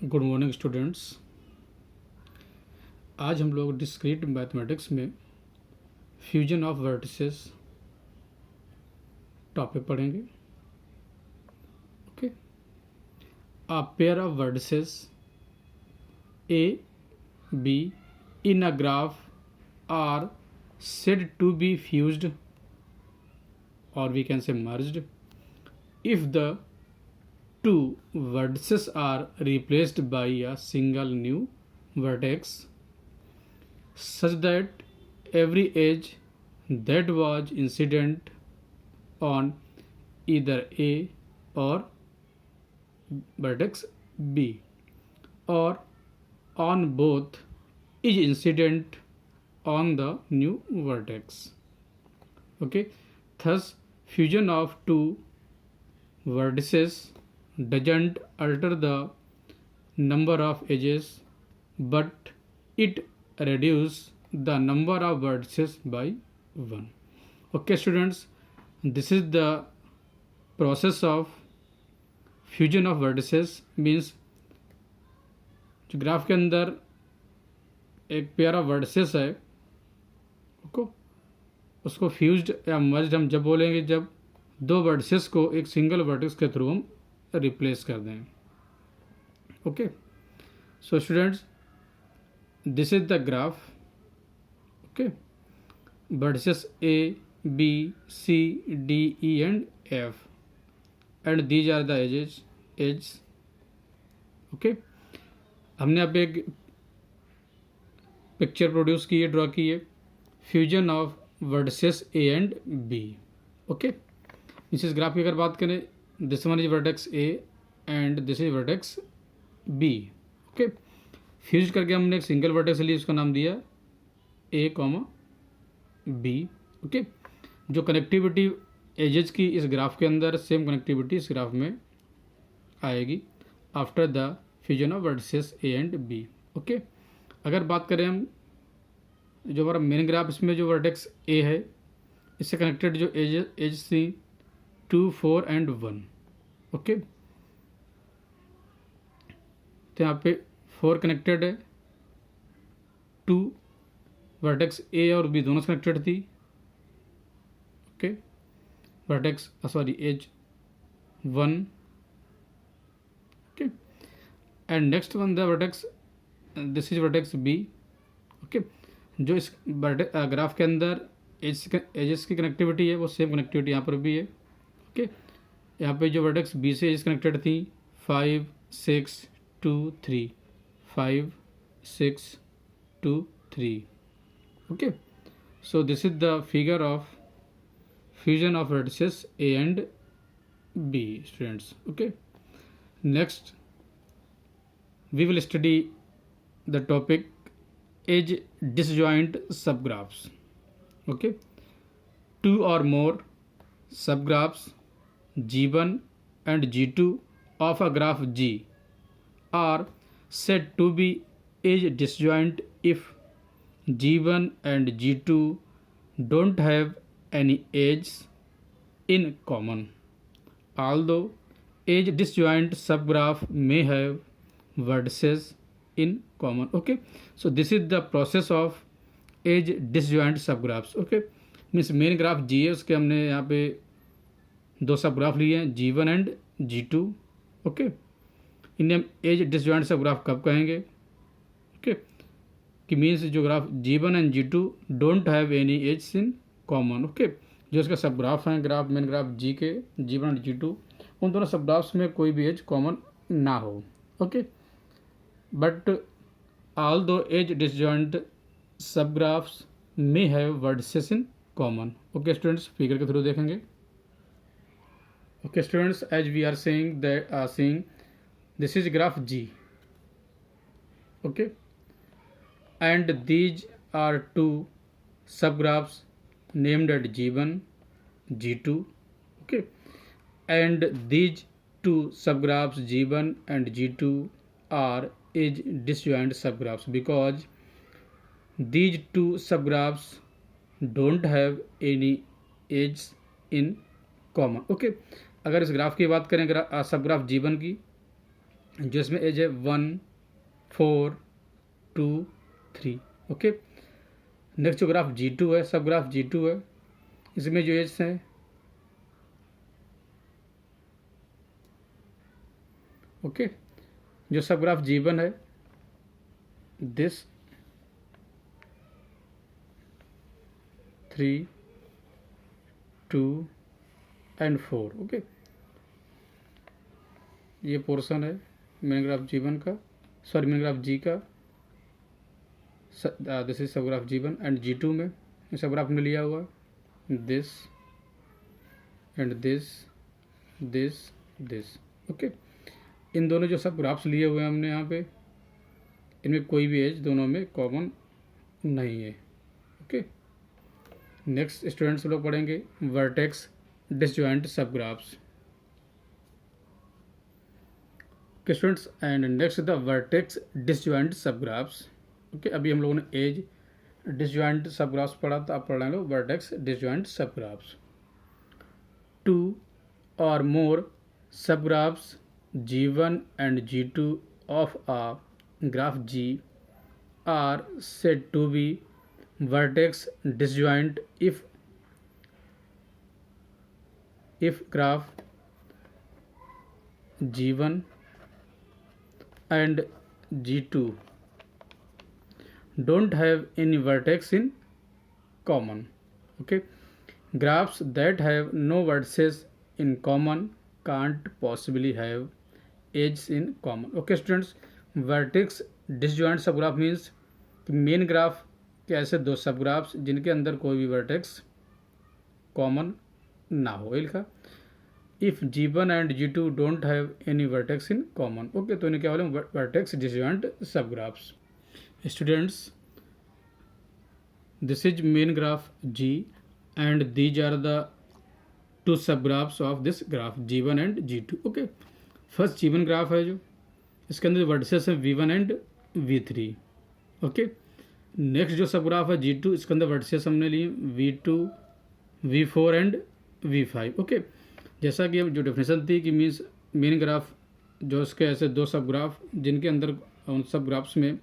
Good morning students. आज हम लोग डिस्क्रीट मैथमेटिक्स में फ्यूजन ऑफ वर्टिसेस टॉपिक पढ़ेंगे। Okay, a pair of vertices A B in a graph are said to be fused, or we can say merged, if the two vertices are replaced by a single new vertex such that every edge that was incident on either A or vertex B or on both is incident on the new vertex. Okay, thus fusion of two vertices doesn't alter the number of edges, but it reduces the number of vertices by 1. Okay students, this is the process of fusion of vertices, means जो graph के अंदर एक pair of vertices है उसको fused या merged हम जब बोलेंगे जब दो वर्टिसेस को एक सिंगल वर्टिस के थ्रू हम रिप्लेस कर दें। Okay, so students, this is the graph. Okay, vertices A B C D E and F and these are the edges. Okay, हमने यहाँ पे एक पिक्चर प्रोड्यूस की है, ड्रॉ की है, fusion of vertices A and B. Okay, इस graph की अगर बात करें, this one is vertex A and this is vertex B. Okay, fuse करके हमने एक सिंगल वर्टेक्स लिए, उसका नाम दिया ए कॉमा बी। ओके, जो कनेक्टिविटी एजेस की इस ग्राफ के अंदर, सेम कनेक्टिविटी इस ग्राफ में आएगी after the fusion of vertices A and B. Okay, अगर बात करें हम जो हमारा मेन ग्राफ, इसमें जो वर्टेक्स ए है इससे कनेक्टेड जो एज थी 2, 4 एंड 1। ओके, तो यहाँ पे 4 कनेक्टेड है, 2 वर्टेक्स ए और बी दोनों कनेक्टेड थी। Okay, vertex edge 1। Okay, and next one the vertex, this is vertex B. Okay, जो इस ग्राफ के अंदर एजेस की कनेक्टिविटी है वो सेम कनेक्टिविटी यहाँ पर भी है। ओके, यहाँ पे जो वर्टेक्स बी से एजेस कनेक्टेड थी 5, 6, 2, 3, 5, 6, 2, 3। Okay, so this is the figure of fusion of vertices A and B students. Okay, next we will study the topic edge disjoint subgraphs. Okay, two or more subgraphs G1 and G2 of a graph G are said to be edge disjoint if G1 and G2 don't have any edges in common, although edge disjoint subgraph may have vertices in common. Okay, so this is the process of edge disjoint subgraphs. Okay, means main graph जी है, उसके हमने यहाँ पे दो सब graph लिए हैं G1 and G2। Okay, इन्हें हम एज डिसजॉइंट सब ग्राफ कब कहेंगे? ओके, कि मीन्स जो graph G1 and G2 don't have any edge in common. Okay, जो इसका सब ग्राफ हैं, ग्राफ मेन ग्राफ जी के G1 एंड G2, उन दोनों सब ग्राफ्स में कोई भी एज कॉमन ना हो। Okay, but although edge disjoint subgraphs may have vertices in common. Okay students, figure के थ्रू देखेंगे। Okay students, as we are seeing this is graph G. Okay, and these are two subgraphs named at G1, G2. Okay, and these two subgraphs G1 and G2 are edge disjoint subgraphs because these two subgraphs don't have any edges in common. Okay, अगर इस graph की बात करें सब graph G1 की, जो इसमें as है 1, 4, 2, 3। ओके, नेक्स्ट जो ग्राफ G2 है, सब ग्राफ G2 है, इसमें जो एज है ओके, जो सब ग्राफ G1 है, दिस 3, 2 एंड 4। ओके, ये पोर्शन है मेन ग्राफ G1 का, सॉरी मेन ग्राफ G का, दिस इज सब ग्राफ G1 एंड G2 में सब ग्राफ ने लिया हुआ दिस एंड दिस। ओके, इन दोनों जो सब ग्राफ्स लिए हुए हैं हमने यहाँ पे, इनमें कोई भी एज दोनों में कॉमन नहीं है। ओके, नेक्स्ट स्टूडेंट्स लोग पढ़ेंगे वर्टेक्स डिसजॉइंट सब graphs. Okay students, and next the vertex disjoint सब ग्राफ्स। ओके, अभी हम लोगों ने एज डिसजॉइंट सब ग्राफ्स पढ़ा था, आप पढ़ रहे हो वर्टेक्स डिसजॉइंट सब graphs. 2 or more subgraphs G1 and G2 of a graph G are said to be vertex disjoint if graph G1 and G2 don't have any vertex in common. Okay, graphs that have no vertices in common can't possibly have edges in common. Okay students, vertex disjoint subgraph means main graph के ऐसे दो subgraphs जिनके अंदर कोई भी vertex common ना हो, लिखा। If G1 and G2 don't have any vertex in common. Okay, तो इन्हें क्या बोलेंगे vertex disjoint subgraphs. Students, this is main graph G and these are the two subgraphs of this graph G1 and G2. Okay, first G1 graph है जो इसके अंदर vertices है V1 and V3। Okay, next जो सब graph है G2, इसके अंदर वर्टिसेस हमने लिए V2, V4 and V5। Okay, जैसा कि जो डेफिनेशन थी कि मीन्स मेन ग्राफ जो इसके ऐसे दो सब ग्राफ जिनके अंदर उन सब ग्राफ्स में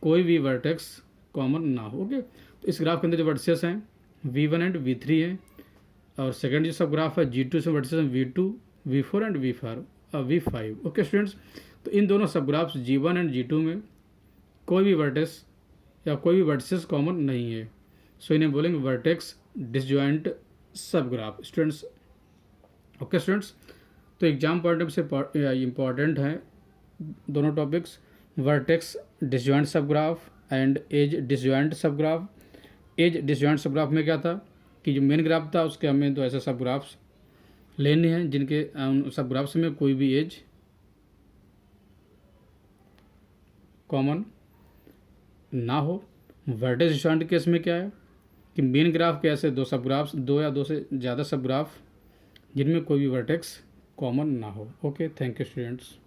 कोई भी वर्टेक्स कॉमन ना हो। ओके, तो इस ग्राफ के अंदर जो वर्टिसेस हैं V1 एंड V3 हैं, और सेकंड जो सब ग्राफ है G2 से वर्टिसेस हैं V2, V4 and V5। Okay students, तो इन दोनों सब ग्राफ्स G1 एंड G2 में कोई भी वर्टेक्स या कोई भी वर्टिसेस कॉमन नहीं है, सो इन्हें बोलेंगे vertex disjoint subgraph students. Okay students, तो एग्जाम पॉइंट ऑफ से इम्पॉर्टेंट हैं दोनों topics, vertex disjoint subgraph and edge disjoint subgraph. Edge disjoint subgraph में क्या था कि जो मेन ग्राफ था उसके हमें तो ऐसे सब ग्राफ्स लेने हैं जिनके सब ग्राफ्स में कोई भी एज कॉमन ना हो। वर्टेक्स डिसजॉइंट केस में क्या है कि मेन ग्राफ के ऐसे दो सब ग्राफ्स, दो या दो से ज़्यादा सब ग्राफ जिनमें कोई भी वर्टेक्स कॉमन ना हो। Okay, thank you students.